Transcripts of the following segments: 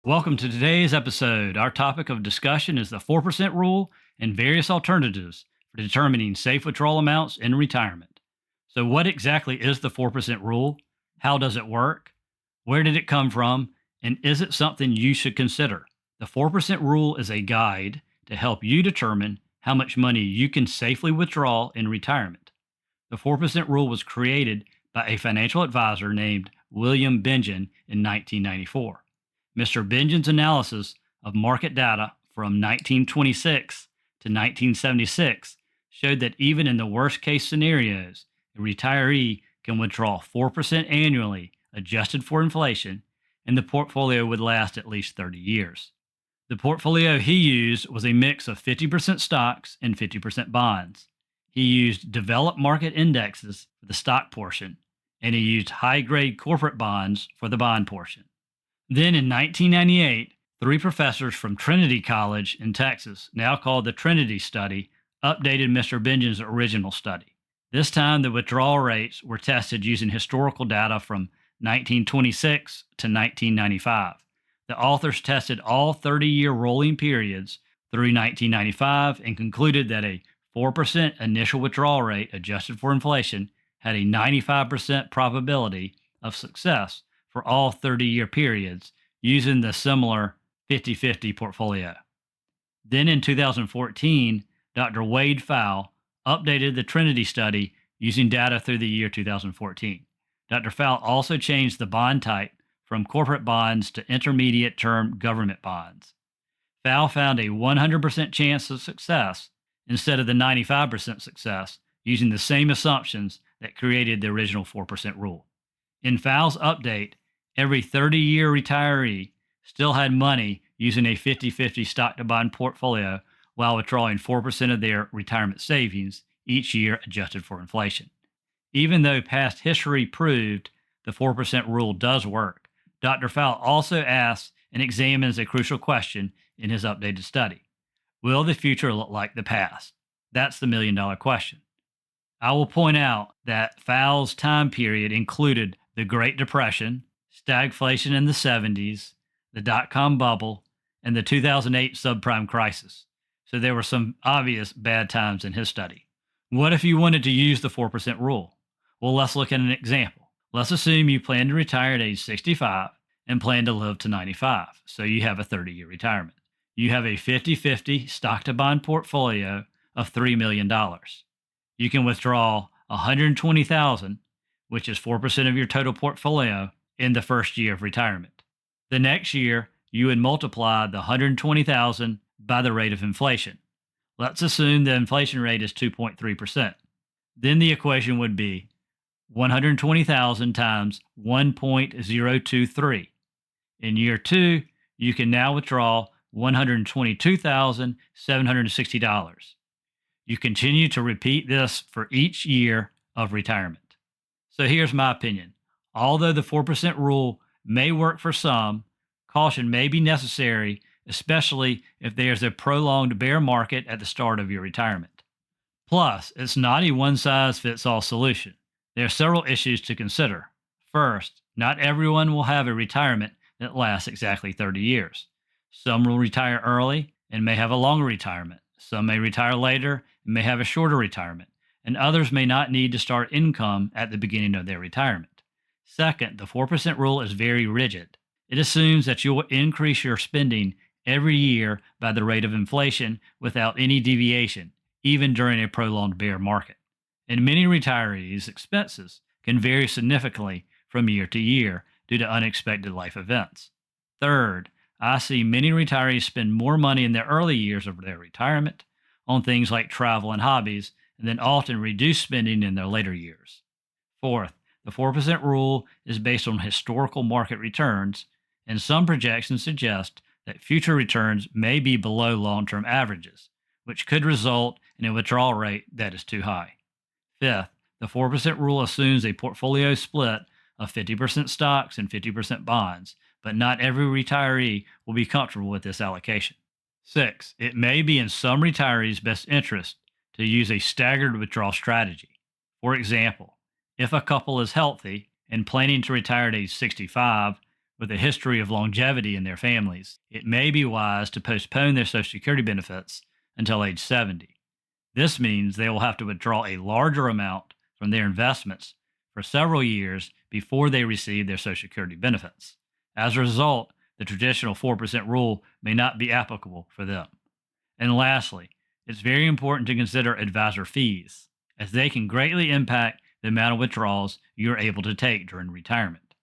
Welcome to today's episode. Our topic of discussion is the 4% rule and various alternatives for determining safe withdrawal amounts in retirement. So, what exactly is the 4% rule? How does it work? Where did it come from? And is it something you should consider? The 4% rule is a guide to help you determine how much money you can safely withdraw in retirement. The 4% rule was created by a financial advisor named William Bengen in 1994. Mr. Bengen's analysis of market data from 1926 to 1976 showed that even in the worst case scenarios, a retiree can withdraw 4% annually adjusted for inflation, and the portfolio would last at least 30 years. The portfolio he used was a mix of 50% stocks and 50% bonds. He used developed market indexes for the stock portion, and he used high grade corporate bonds for the bond portion. Then in 1998, three professors from Trinity College in Texas, now called the Trinity Study, updated Mr. Bengen's original study. This time, the withdrawal rates were tested using historical data from 1926 to 1995. The authors tested all 30-year rolling periods through 1995 and concluded that a 4% initial withdrawal rate adjusted for inflation had a 95% probability of success for all 30-year periods using the similar 50/50 portfolio. Then in 2014, Dr. Wade Fowle updated the Trinity study using data through the year 2014. Dr. Fowle also changed the bond type from corporate bonds to intermediate term government bonds. Fowle found a 100% chance of success instead of the 95% success using the same assumptions that created the original 4% rule. In Fowle's update, every 30-year retiree still had money using a 50/50 stock to bond portfolio while withdrawing 4% of their retirement savings each year adjusted for inflation. Even though past history proved the 4% rule does work, Dr. Fowle also asks and examines a crucial question in his updated study. Will the future look like the past? That's the million-dollar question. I will point out that Fowle's time period included the Great Depression, stagflation in the 70s, the dot-com bubble, and the 2008 subprime crisis. So there were some obvious bad times in his study. What if you wanted to use the 4% rule? Well, let's look at an example. Let's assume you plan to retire at age 65 and plan to live to 95, so you have a 30-year retirement. You have a 50/50 stock-to-bond portfolio of $3 million. You can withdraw $120,000, which is 4% of your total portfolio, in the first year of retirement. The next year, you would multiply the $120,000 by the rate of inflation. Let's assume the inflation rate is 2.3%. Then the equation would be 120,000 times 1.023. In year two, you can now withdraw $122,760. You continue to repeat this for each year of retirement. So here's my opinion. Although the 4% rule may work for some, caution may be necessary, especially if there's a prolonged bear market at the start of your retirement. Plus, it's not a one-size-fits-all solution. There are several issues to consider. First, not everyone will have a retirement that lasts exactly 30 years. Some will retire early and may have a longer retirement. Some may retire later and may have a shorter retirement. And others may not need to start income at the beginning of their retirement. Second, the 4% rule is very rigid. It assumes that you will increase your spending every year by the rate of inflation without any deviation, even during a prolonged bear market. And many retirees' expenses can vary significantly from year to year due to unexpected life events. Third, I see many retirees spend more money in the early years of their retirement on things like travel and hobbies, and then often reduce spending in their later years. Fourth, the 4% rule is based on historical market returns, and some projections suggest that future returns may be below long-term averages, which could result in a withdrawal rate that is too high. Fifth, the 4% rule assumes a portfolio split of 50% stocks and 50% bonds, but not every retiree will be comfortable with this allocation. Six, it may be in some retirees' best interest to use a staggered withdrawal strategy. For example, if a couple is healthy and planning to retire at age 65, with a history of longevity in their families, it may be wise to postpone their Social Security benefits until age 70. This means they will have to withdraw a larger amount from their investments for several years before they receive their Social Security benefits. As a result, the traditional 4% rule may not be applicable for them. And lastly, it's very important to consider advisor fees, as they can greatly impact the amount of withdrawals you're able to take during retirement.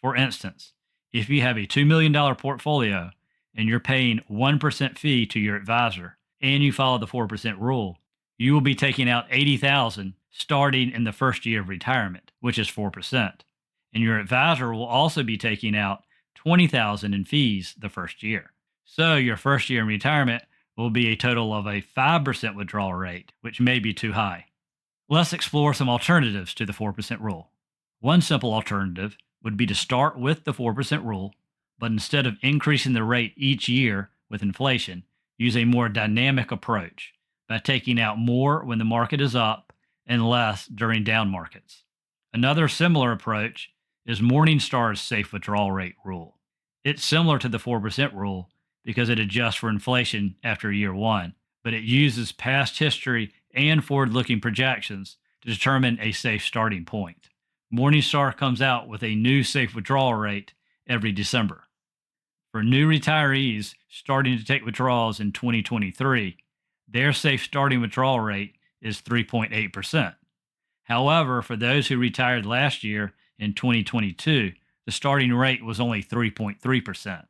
For instance, if you have a $2 million portfolio and you're paying 1% fee to your advisor and you follow the 4% rule, you will be taking out $80,000 starting in the first year of retirement, which is 4%. And your advisor will also be taking out $20,000 in fees the first year. So your first year in retirement will be a total of a 5% withdrawal rate, which may be too high. Let's explore some alternatives to the 4% rule. One simple alternative would be to start with the 4% rule, but instead of increasing the rate each year with inflation, use a more dynamic approach by taking out more when the market is up and less during down markets. Another similar approach is Morningstar's safe withdrawal rate rule. It's similar to the 4% rule because it adjusts for inflation after year one, but it uses past history and forward-looking projections to determine a safe starting point. Morningstar comes out with a new safe withdrawal rate every December. For new retirees starting to take withdrawals in 2023, their safe starting withdrawal rate is 3.8%. However, for those who retired last year in 2022, the starting rate was only 3.3%.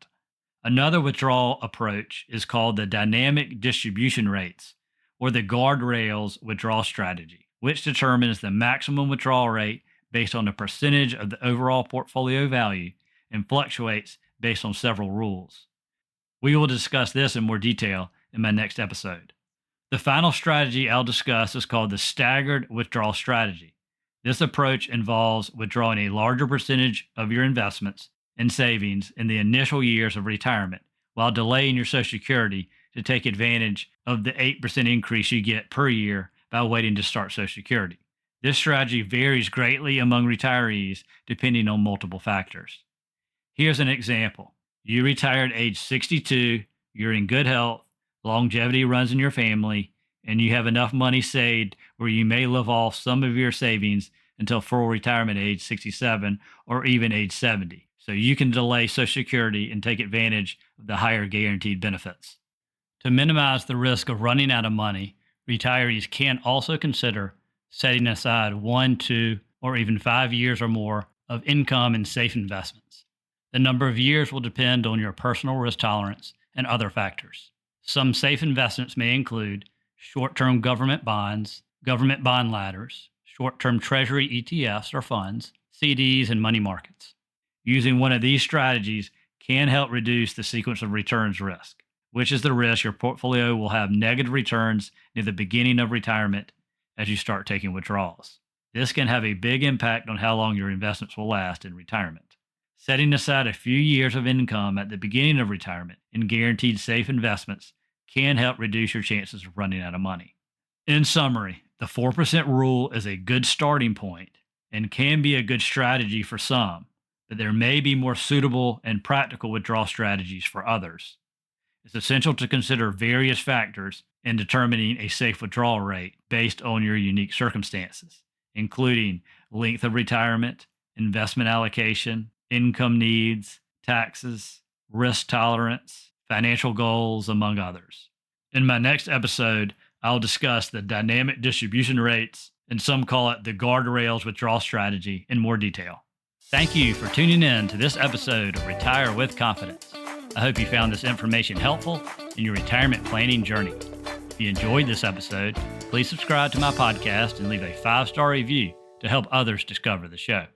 Another withdrawal approach is called the dynamic distribution rates, or the guardrails withdrawal strategy, which determines the maximum withdrawal rate based on the percentage of the overall portfolio value and fluctuates based on several rules. We will discuss this in more detail in my next episode. The final strategy I'll discuss is called the staggered withdrawal strategy. This approach involves withdrawing a larger percentage of your investments and savings in the initial years of retirement while delaying your Social Security to take advantage of the 8% increase you get per year by waiting to start Social Security. This strategy varies greatly among retirees depending on multiple factors. Here's an example. You retired age 62, you're in good health, longevity runs in your family, and you have enough money saved where you may live off some of your savings until full retirement age 67 or even age 70. So you can delay Social Security and take advantage of the higher guaranteed benefits. To minimize the risk of running out of money, retirees can also consider setting aside 1, 2, or even 5 years or more of income in safe investments. The number of years will depend on your personal risk tolerance and other factors. Some safe investments may include short-term government bonds, government bond ladders, short-term treasury ETFs or funds, CDs, and money markets. Using one of these strategies can help reduce the sequence of returns risk, which is the risk your portfolio will have negative returns near the beginning of retirement as you start taking withdrawals. This can have a big impact on how long your investments will last in retirement. Setting aside a few years of income at the beginning of retirement in guaranteed safe investments can help reduce your chances of running out of money. In summary, the 4% rule is a good starting point and can be a good strategy for some, but there may be more suitable and practical withdrawal strategies for others. It's essential to consider various factors in determining a safe withdrawal rate based on your unique circumstances, including length of retirement, investment allocation, income needs, taxes, risk tolerance, financial goals, among others. In my next episode, I'll discuss the dynamic distribution rates, and some call it the guardrails withdrawal strategy, in more detail. Thank you for tuning in to this episode of Retire with Confidence. I hope you found this information helpful in your retirement planning journey. If you enjoyed this episode, please subscribe to my podcast and leave a 5-star review to help others discover the show.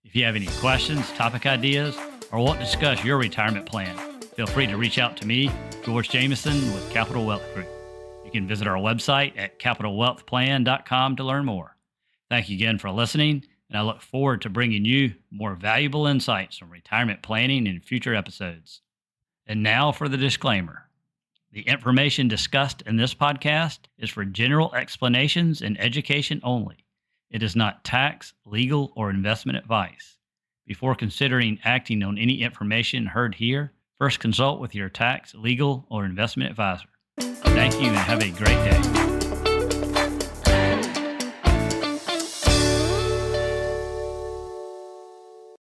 If you have any questions, topic ideas, or want to discuss your retirement plan, feel free to reach out to me, George Jamison with Capital Wealth Group. You can visit our website at capitalwealthplan.com to learn more. Thank you again for listening, and I look forward to bringing you more valuable insights on retirement planning in future episodes. And now for the disclaimer. The information discussed in this podcast is for general explanations and education only. It is not tax, legal, or investment advice. Before considering acting on any information heard here, first consult with your tax, legal, or investment advisor. Thank you and have a great day.